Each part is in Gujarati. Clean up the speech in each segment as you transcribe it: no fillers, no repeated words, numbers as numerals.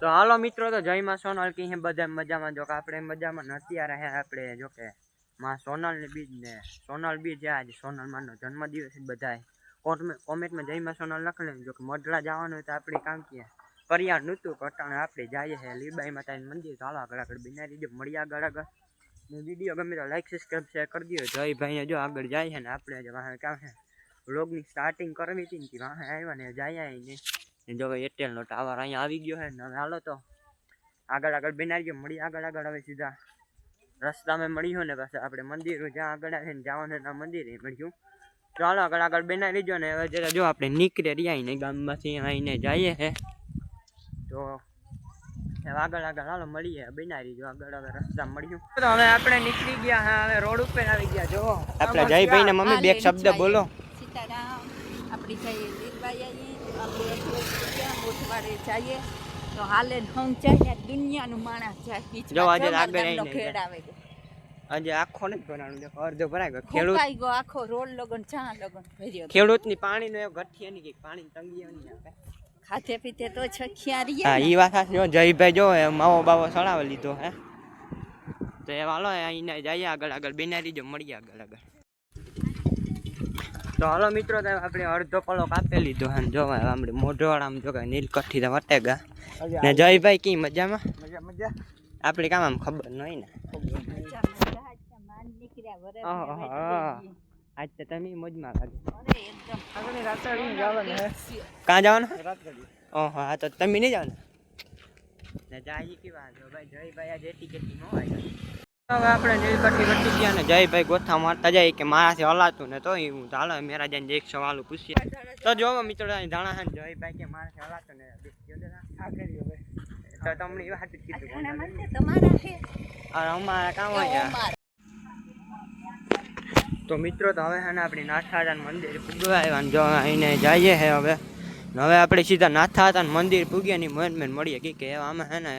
તો હાલો મિત્રો, તો જય માં સોનલ કી બધા મજામાં? જો કે આપણે મજામાં નથી રહ્યા. આપણે જો કે માં સોનલની બીજ ને સોનલ બીજ આજે સોનલ માનો જન્મદિવસ બધા કોમેન્ટમાં જય માં સોનલ લખી લેજો. જો કે મોઢલા જવાનું હોય તો આપણે કામ કે પરિયાર નહોતું કટાણે આપણે જઈએ છે લીબાઈ માતાનું મંદિર. તો હાલો આગળ બનાવી દીધો, મળી આગળ વિડીયો ગમે તો લાઈક સબસ્ક્રાઈબ શેર કરી દો. જય ભાઈને જો આગળ જાય છે ને આપણે જ વાહ કામ છે વ્લોગની સ્ટાર્ટિંગ કરવી હતી ને વાહ આવ્યા ને જાય ને જો એરટેલનો ટાવર અહીંયા આવી ગયો છે ને. હવે હાલો તો આગળ બનાવી ગયો, મળી આગળ હવે સીધા રસ્તામાં મળ્યું ને પાછા આપણે મંદિર જ્યાં આગળ આવે ને જવાનું ના મંદિરે મળ્યું. તો હાલો આગળ બનાવી લીધો ને. હવે જરા જો આપણે નીકળે રહ્યા ને ગામમાંથી આવીને જઈએ છે તો આગળ હાલો મળીએ બનાવી જો આગળ હવે રસ્તા મળ્યું. તો હવે આપણે નીકળી ગયા હા, હવે રોડ ઉપર આવી ગયા. જો આપણે જયભાઈ ને મમ્મી બે શબ્દ બોલો. સીતારામ. આપણી જઈએ લીલબાઈ આપણે મોટવાડે જઈએ તો હાલે હંગ જાય દુનિયાનું માણસ જાય. જો આજે આગળ આવીને ખેડાવે આજે આખો નથી ભરાણું, દેખો અડધો ભરાઈ ગયો. ખેડૂત ગયો આખો રોડ લગન ચા લગન ભર્યો. ખેડૂતની પાણીનો એ ગઠિયાની કે પાણી તંગી નહીં આપે. ખાતે પીતે તો છખિયારી. હા ઈ વાત સાચી. જો જયભાઈ જો માવો બાવો સડાવી લીધો હે. તો એ હાલો અહીંને જઈએ આગળ બેનારી જો મળીએ આગળ. તો હાલો મિત્રો, આપણે અડધો પલો કાપી લીધો હે. જો આપણે મોઢવાળામાં જો કે નીલકઠી વટેગા ને જયભાઈ કી મજામાં? મજા આપણે કામ આમ ખબર ન હોય ને. આજ તો તમે મોજમાં લાગે. કાં જવાનું? ઓહો હા, તો તમે નહીં જવાનું ને જાય કે વાત ભાઈ. જયભાઈ આજે ટિકિટ નો આવે. હવે આપણે નીલકઠી વટી ગયા ને જયભાઈ ગોથા મારતા જાય કે મારાથી હલાતું ને તો હું ચાલો મેરા જઈને એક સવાલ પૂછીએ. તો જોવો મિત્રો ધાણા હે જયભાઈ કે મારાથી હલાતું ને તો તમને એ વાત કીધું અમારા કામ હોય. તો મિત્રો તો હવે હે ને આપણે નાથાદાન મંદિર પૂગવા આવ્યા જો અહીંને જઈએ છે. હવે આપણે સીધા નાથાદાન મંદિર પૂગ્યાની મેન મળીએ કે આમાં હે ને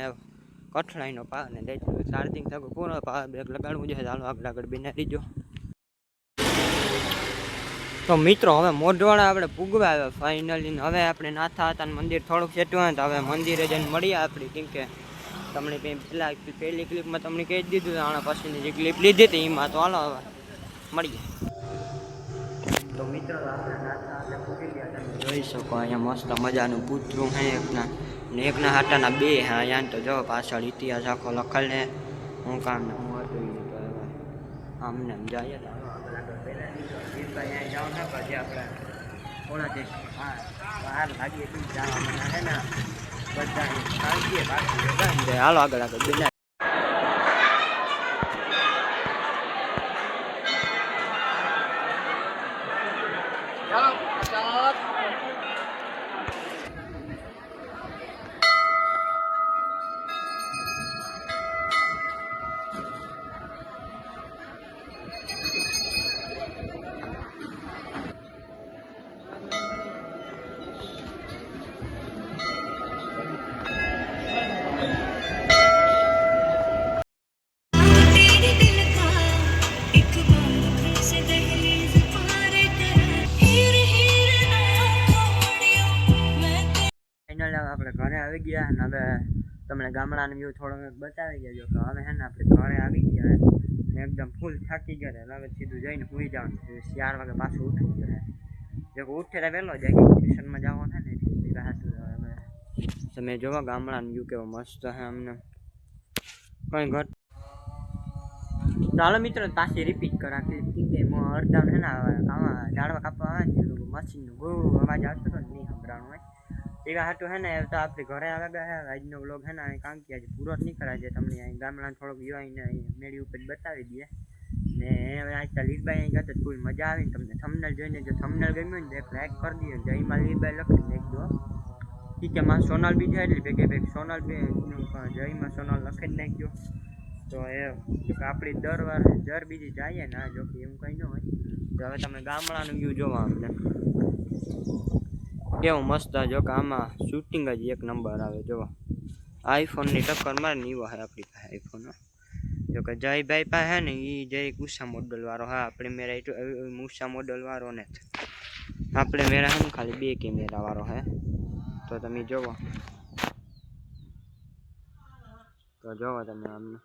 કઠલાઈનો પાવ ને દે ચાર્જિંગ થકો પૂરો પાવર બ્રેક લગાડવું જોઈએ. ચાલો આગળ બનાવી દીધો. તો મિત્રો હવે મોઢવાડા આપણે પૂગવા આવ્યા ફાઇનલી. હવે આપણે નાથાદાન મંદિર થોડુંક સેટું હોય તો હવે મંદિરે જઈને મળીએ આપણે. કેમ કે તમને પહેલી ક્લિપમાં તમને કહી દીધું આના પછીની જે ક્લિપ લીધી હતી એમાં. તો હાલો હવે મળીએ. તો મિત્રો આપણે નાથા પૂગી ગયા. તમે જોઈ શકો અહીંયા મસ્ત મજાનું પૂતરું હે એકના ને એકના હાટાના બે. હા અહીંયા તો જો પાછળ ઇતિહાસ આખો લખેલ ને હું કામ ને હું હતું એ. તો આમને જઈએ જવાનું પછી આપણે થોડા જે બહાર લાગીએ જવા હે ને બધા શાંતિએ બાકી હાલો આગળ બિના. આપણે ઘરે આવી ગયા ને હવે તમને ગામડાનો વ્યૂ થોડો બતાવી ગયા. કે હવે હે ને આપણે ઘરે આવી ગયા ને એકદમ ફૂલ થાકી ગયા. હવે સીધું જઈને સુઈ જવાનું. 4 વાગે પાછું ઉઠવું જોઈએ. જો ઉઠે વહેલો જાય ટ્યુશનમાં જવાનું ને એટલી રાહત. હવે તમે જોવો ગામડાનો વ્યૂ કેવો મસ્ત હે. અમને કંઈ ઘટ. ચાલો મિત્રો પાછી રિપીટ કરા કે અડધા હે ને ઝાડવા કાપવા આવે ને મશીનનું ગો અવાજ આવતો હતો ને નહીં સંભળાણું હોય એવા હાટું હે ને. તો આપણે ઘરે આવે ગયા આજનો વ્લોગ હે ને કારણ કે આજે પૂરો જ નહીં કરાય છે. તમને અહીં ગામડાને થોડોક વ્યૂ આવીને મેળી ઉપર બતાવી દઈએ ને. હવે આજકાલ લીલબાઈ અહીં ગયા તો ફૂલ મજા આવી ને. તમને થંબનેલ જોઈને જો થંબનેલ ગમ્યું ને એક લાઈક કરી દો. જયમાં લીલબાઈ લખી નાખજો. ઠીક છે માં સોનલ બી જાય એટલે ભેગે સોનલ બી જયમાં સોનલ લખી જ નાખજો. તો એ આપણી દર બીજી જઈએ ને જો કે એવું કંઈ ન હોય. તો હવે તમે ગામડાનું વ્યૂ જોવા અમને કેવું મસ્ત. જો કે આમાં શૂટિંગ જ એક નંબર આવે. જો આઈફોનની ટક્કર મારે ને એવો હે આપણી પાસે આઈફોન. જો કે જયભાઈ પાસે હે ને એ જય ઉષા મોડલ વાળો. હા આપણે મેરા ઉષા મોડલ વાળો ને આપણે મેરા હે ને ખાલી 2 કેમેરા વાળો હે. તો તમે જોવો તો જોવો તમે આમને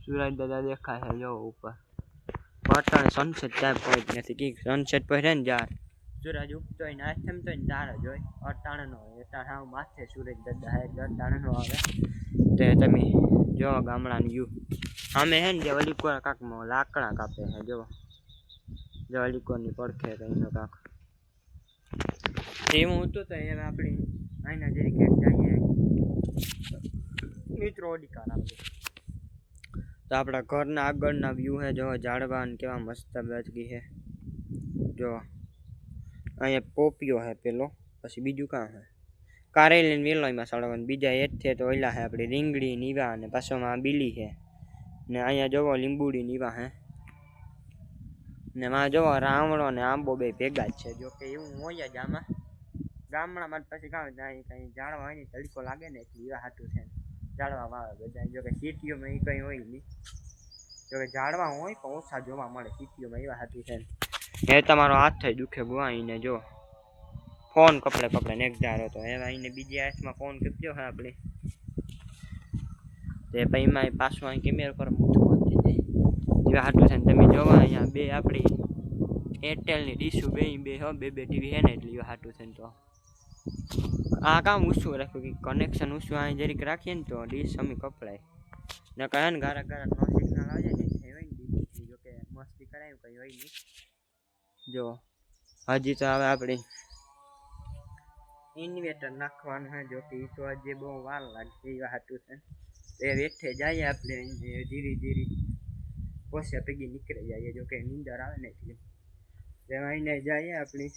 સુરજ દાદા દેખાય છે જો ઉપર પાટણ સનસેટ ટાઈપ પોઈન્ટ નથી કે સનસેટ પર ને યાર સૂરજ ઉગતો હોય ને આથમતો હોય ને તાર જ હોય અટાણે નો હોય અટાણે હાવ માથે સૂરજ દાદા હે અટાણે નો આવે તે તમે જો ગામડાનું વ્યૂ અમે હે ને જે વલીકોર કાંક લાકડા કાપે છે જો વલીકોરની પડખે કઈનો કાંક એવું હતું તો હવે આપણે આઈના જરીક જઈએ મિત્રો ઓડિકાર આપે તો આપણા ઘરના આગળના વ્યૂ હે જો ઝાડવા ને કેવા મસ્ત બચગી છે જો અહીંયા પોપિયો હે પેલો પછી બીજું કાં હે કારેલી ને વેલોયમાં સળવાનું બીજા એક છે તો ઓલા હે આપણી રીંગણી નીવા અને પાછોમાં બીલી છે ને અહીંયા જોવો લીંબુડી નીવા હે ને માં જોવો રાવણો ને આંબો બે ભેગા જ છે જો કે એવું હોય જ આમાં ગામડામાં પછી કાં કઈ ઝાડવા હોય ને તડકો લાગે ને એટલે એવા હાટું છે ઝાડવા વાવે બધા જો કે સિટીઓમાં એ કંઈ હોય નહીં જો કે ઝાડવા હોય પણ ઓછા જોવા મળે સિટીઓમાં એવા હાટું છે એ તમારો હાથ થઈ દુખે ગુવાઈને જો ફોન કપડે ને એક ધારો તો એવા એને બીજી હાથમાં ફોન કપ્યો હોય આપણે તે પછી એમાં પાછું અહીં કેમેરો પર મોટું થઈ જાય એવા હાટું છે ને તમે જોવા અહીંયા બે આપણી એરટેલની ડીશું બે હો બે ટીવી છે ને એટલે એવા હાટું છે ને તો આ કામ ઊંચું રાખ્યું કે કનેક્શન ઊંચું અહીં જરીક રાખીએ ને તો ડીશ અમે કપડાય ને કહે ને ગારા નો સિગ્નલ આવે ને એ હોય ને ડીશ જો કે મસ્તી કરાયું કંઈ હોય નહીં જો હજી તો હવે આપણે ઇન્વેટર નાખવાનું છે જો કે એ તો હજી બહુ વાર લાગશે એવા હાટું છે એ વેઠે જઈએ આપણે ધીરે પોસે પૈકી નીકળી જઈએ જો કે નીંદર આવે ને એટલે તેમાં એને જઈએ આપણી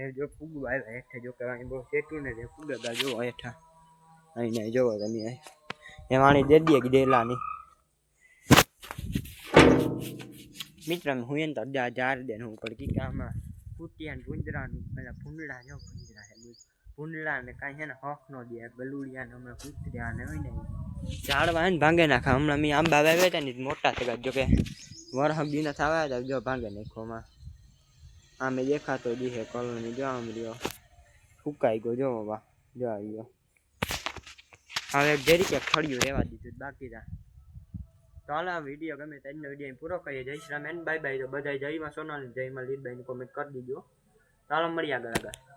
જો ફૂગવા આવ્યા હેઠે જો કે અહીં બહુ સેટું ને ફૂગા જોવો હેઠા અહીં જોવો તમે એમ આણી દે દઈએ કે દેલાની મિત્ર હું એને તો જાર દે હું પડી કે આમાં કુટિયા ને ભૂંદરાનું પેલા ભૂંડડા જો ભૂંદરા છે ભૂંડડા ને કાંઈ છે ને હક નો દે ગલુડિયા ને હમણાં કૂતર્યા ને હોય ને ઝાડવા ને ભાંગે નાખા હમણાં મેં આંબા વાવ્યા હતા ને મોટા થયા જો કે વરહમ દીના થવા હતા જો ભાંગે નાખોમાં આમે દેખાતો દીહે કલરની જો આમ રહ્યો ફૂકાઈ ગયો જો વાહ જો આવ્યો હવે જરીક ખડ્યું રહેવા દીધું બાકી તા તો હાલ આ વિડીયો ગમે તો આજનો વિડીયો પૂરો કરીએ જય Shri Ram and bye bye તો બધા જયમાં સોનલ જયમાં લીલબાઈને કોમેન્ટ કરી દીધો ચાલો મળીએ આગળ